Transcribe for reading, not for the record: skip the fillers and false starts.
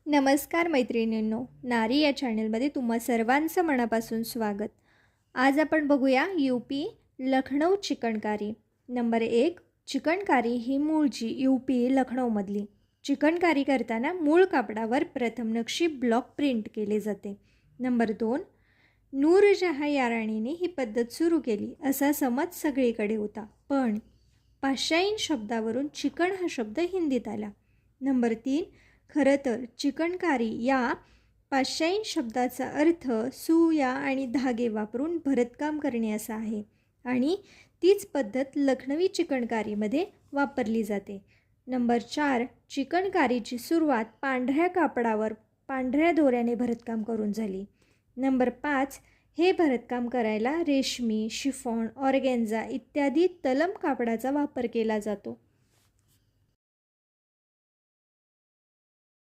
नमस्कार मैत्रिणींनो, नारी या चॅनलमध्ये तुम्हा सर्वांचं मनापासून स्वागत. आज आपण बघूया यूपी लखनौ चिकनकारी. नंबर 1, चिकनकारी ही मूळची यूपी लखनौमधली. चिकनकारी करताना मूळ कापडावर प्रथम नक्षी ब्लॉक प्रिंट केले जाते. नंबर 2, नूरजहाँ या राणीने ही पद्धत सुरू केली असा समज सगळीकडे होता, पण पाश्चात्य शब्दावरून चिकन हा शब्द हिंदीत आला. नंबर 3, खरं तर चिकनकारी या पाश्चात्य शब्दाचा अर्थ सुया आणि धागे वापरून भरतकाम करणे असा आहे आणि तीच पद्धत लखनवी चिकनकारीमध्ये वापरली जाते. नंबर 4, चिकनकारीची सुरुवात पांढऱ्या कापडावर पांढऱ्या दोऱ्याने भरतकाम करून झाली. नंबर 5, हे भरतकाम करायला रेशमी, शिफॉन, ऑर्गेन्झा इत्यादी तलम कापडाचा वापर केला जातो.